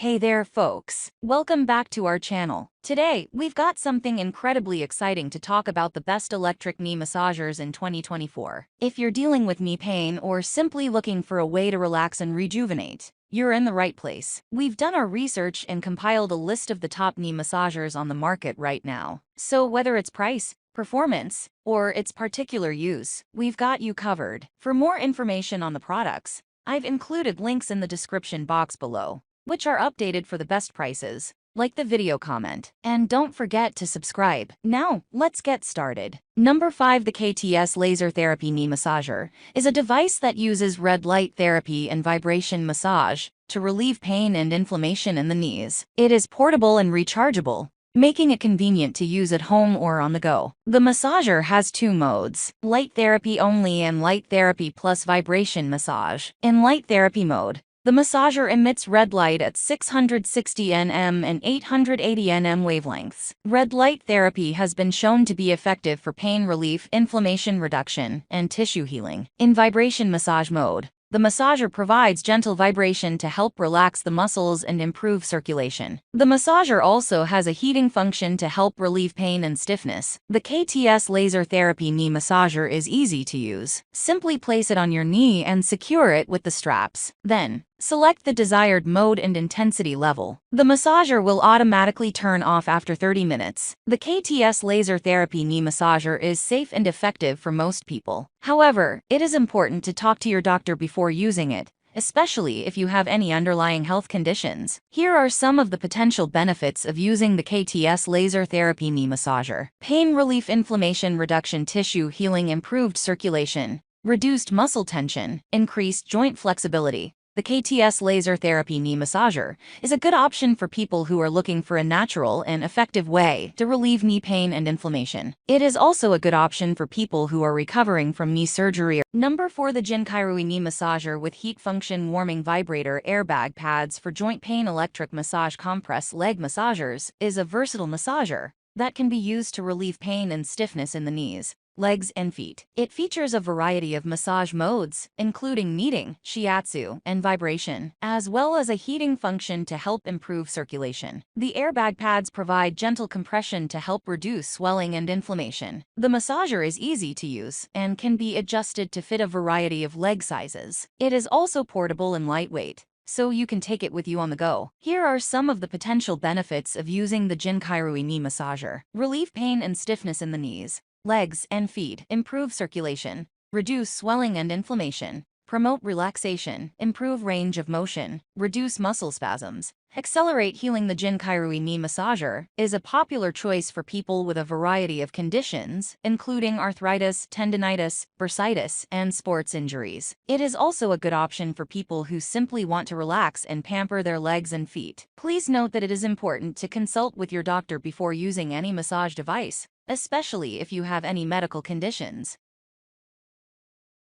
Hey there, folks. Welcome back to our channel. Today, we've got something incredibly exciting to talk about: the best electric knee massagers in 2024. If you're dealing with knee pain or simply looking for a way to relax and rejuvenate, you're in the right place. We've done our research and compiled a list of the top knee massagers on the market right now. So whether it's price, performance, or its particular use, we've got you covered. For more information on the products, I've included links in the description box below, which are updated for the best prices. Like the video, comment, and don't forget to subscribe. Now, let's get started. Number 5. The KTS Laser Therapy Knee Massager is a device that uses red light therapy and vibration massage to relieve pain and inflammation in the knees. It is portable and rechargeable, making it convenient to use at home or on the go. The massager has two modes: light therapy only and light therapy plus vibration massage. In light therapy mode, the massager emits red light at 660 nm and 880 nm wavelengths. Red light therapy has been shown to be effective for pain relief, inflammation reduction, and tissue healing. In vibration massage mode, the massager provides gentle vibration to help relax the muscles and improve circulation. The massager also has a heating function to help relieve pain and stiffness. The KTS Laser Therapy Knee Massager is easy to use. Simply place it on your knee and secure it with the straps. Then, select the desired mode and intensity level. The massager will automatically turn off after 30 minutes. The KTS Laser Therapy Knee Massager is safe and effective for most people. However, it is important to talk to your doctor before using it, especially if you have any underlying health conditions. Here are some of the potential benefits of using the KTS Laser Therapy Knee Massager: pain relief, inflammation reduction, tissue healing, improved circulation, reduced muscle tension, increased joint flexibility. The KTS Laser Therapy Knee Massager is a good option for people who are looking for a natural and effective way to relieve knee pain and inflammation. It is also a good option for people who are recovering from knee surgery. Number 4. The Jinkairui Knee Massager with Heat Function Warming Vibrator Airbag Pads for Joint Pain. Electric Massage Compress Leg Massagers is a versatile massager that can be used to relieve pain and stiffness in the knees, legs, and feet. It features a variety of massage modes, including kneading, shiatsu, and vibration, as well as a heating function to help improve circulation. The airbag pads provide gentle compression to help reduce swelling and inflammation. The massager is easy to use and can be adjusted to fit a variety of leg sizes. It is also portable and lightweight, so you can take it with you on the go. Here are some of the potential benefits of using the Jinkairui Knee Massager: relieve pain and stiffness in the knees, legs, and feet, improve circulation, reduce swelling and inflammation, promote relaxation, improve range of motion, reduce muscle spasms, accelerate healing. The Jinkairui Knee Massager is a popular choice for people with a variety of conditions, including arthritis, tendinitis, bursitis, and sports injuries. It is also a good option for people who simply want to relax and pamper their legs and feet. Please note that it is important to consult with your doctor before using any massage device, especially if you have any medical conditions.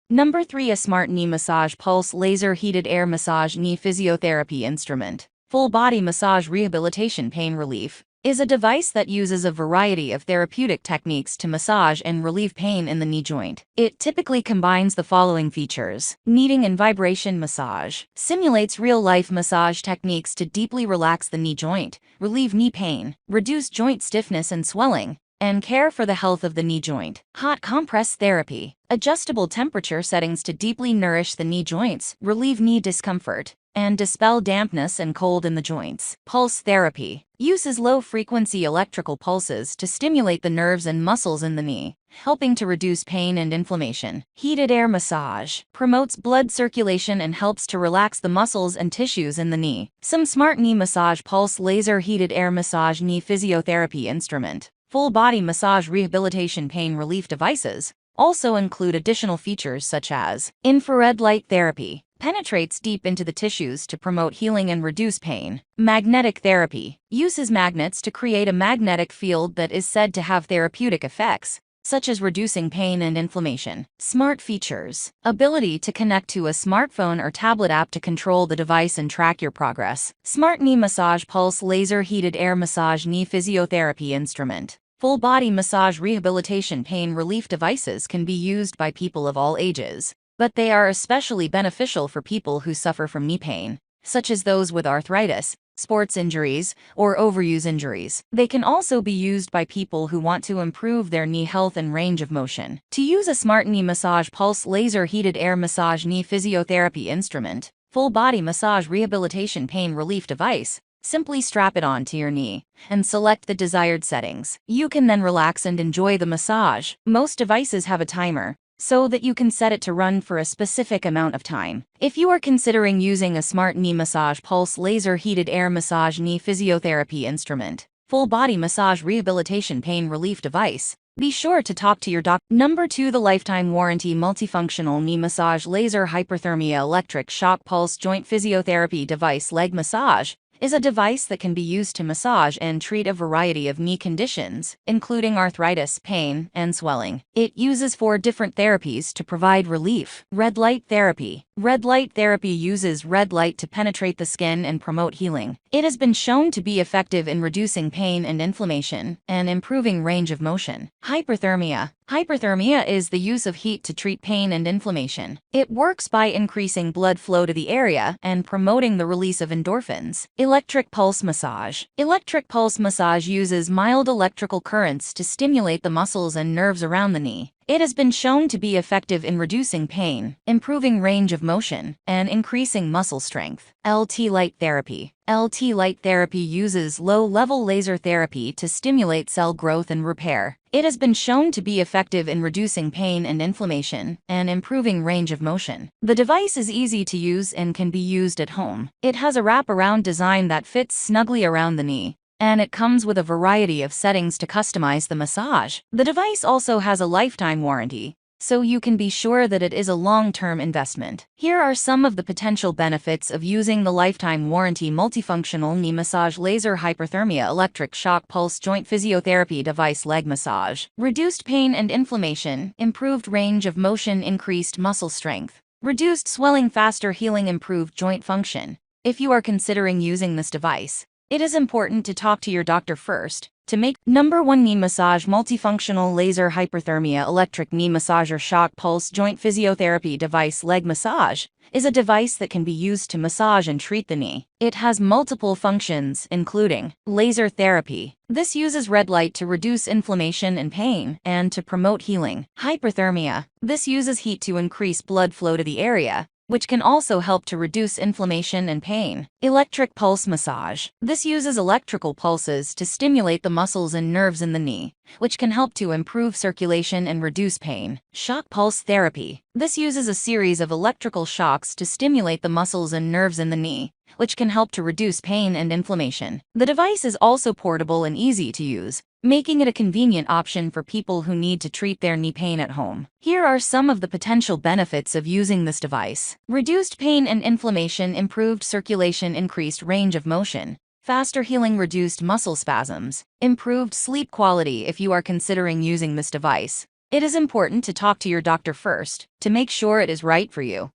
Number 3. A Smart Knee Massage Pulse Laser Heated Air Massage Knee Physiotherapy Instrument. Full Body Massage Rehabilitation Pain Relief is a device that uses a variety of therapeutic techniques to massage and relieve pain in the knee joint. It typically combines the following features: kneading and vibration massage, simulates real-life massage techniques to deeply relax the knee joint, relieve knee pain, reduce joint stiffness and swelling, and care for the health of the knee joint. Hot compress therapy, adjustable temperature settings to deeply nourish the knee joints, relieve knee discomfort, and dispel dampness and cold in the joints. Pulse therapy uses low-frequency electrical pulses to stimulate the nerves and muscles in the knee, helping to reduce pain and inflammation. Heated air massage promotes blood circulation and helps to relax the muscles and tissues in the knee. Some Smart Knee Massage Pulse Laser Heated Air Massage Knee Physiotherapy Instrument. Full Body Massage Rehabilitation Pain Relief Devices also include additional features such as infrared light therapy, penetrates deep into the tissues to promote healing and reduce pain. Magnetic therapy uses magnets to create a magnetic field that is said to have therapeutic effects, such as reducing pain and inflammation. Smart features: ability to connect to a smartphone or tablet app to control the device and track your progress. Smart Knee Massage Pulse Laser Heated Air Massage Knee Physiotherapy Instrument. Full Body Massage Rehabilitation Pain Relief Devices can be used by people of all ages, but they are especially beneficial for people who suffer from knee pain, such as those with arthritis, sports injuries, or overuse injuries. They can also be used by people who want to improve their knee health and range of motion. To use a smart knee massage pulse laser heated air massage knee physiotherapy instrument, full body massage rehabilitation pain relief device, simply strap it onto your knee and select the desired settings. You can then relax and enjoy the massage. Most devices have a timer, so that you can set it to run for a specific amount of time. If you are considering using a smart knee massage pulse laser heated air massage knee physiotherapy instrument, full body massage rehabilitation pain relief device, be sure to talk to your doctor. Number 2. The lifetime warranty multifunctional knee massage laser hyperthermia electric shock pulse joint physiotherapy device leg massage is a device that can be used to massage and treat a variety of knee conditions, including arthritis, pain, and swelling. It uses 4 different therapies to provide relief. Red light therapy. Red light therapy uses red light to penetrate the skin and promote healing. It has been shown to be effective in reducing pain and inflammation and improving range of motion. Hyperthermia. Hyperthermia is the use of heat to treat pain and inflammation. It works by increasing blood flow to the area and promoting the release of endorphins. Electric pulse massage. Electric pulse massage uses mild electrical currents to stimulate the muscles and nerves around the knee. It has been shown to be effective in reducing pain, improving range of motion, and increasing muscle strength. LT light therapy. LT light therapy uses low-level laser therapy to stimulate cell growth and repair. It has been shown to be effective in reducing pain and inflammation and improving range of motion. The device is easy to use and can be used at home. It has a wrap-around design that fits snugly around the knee, and it comes with a variety of settings to customize the massage. The device also has a lifetime warranty, so you can be sure that it is a long-term investment. Here are some of the potential benefits of using the lifetime warranty multifunctional knee massage laser hyperthermia electric shock pulse joint physiotherapy device leg massage. Reduced pain and inflammation, improved range of motion, increased muscle strength, reduced swelling, faster healing, improved joint function. If you are considering using this device, it is important to talk to your doctor first to make. Number 1. Knee massage multifunctional laser hyperthermia electric knee massager shock pulse joint physiotherapy device leg massage is a device that can be used to massage and treat the knee. It has multiple functions, including laser therapy. This uses red light to reduce inflammation and pain and to promote healing. Hyperthermia. This uses heat to increase blood flow to the area, which can also help to reduce inflammation and pain. Electric pulse massage. This uses electrical pulses to stimulate the muscles and nerves in the knee, which can help to improve circulation and reduce pain. Shock pulse therapy. This uses a series of electrical shocks to stimulate the muscles and nerves in the knee, which can help to reduce pain and inflammation. The device is also portable and easy to use, making it a convenient option for people who need to treat their knee pain at home. Here are some of the potential benefits of using this device. Reduced pain and inflammation, improved circulation, increased range of motion, faster healing, reduced muscle spasms, improved sleep quality. If you are considering using this device, it is important to talk to your doctor first to make sure it is right for you.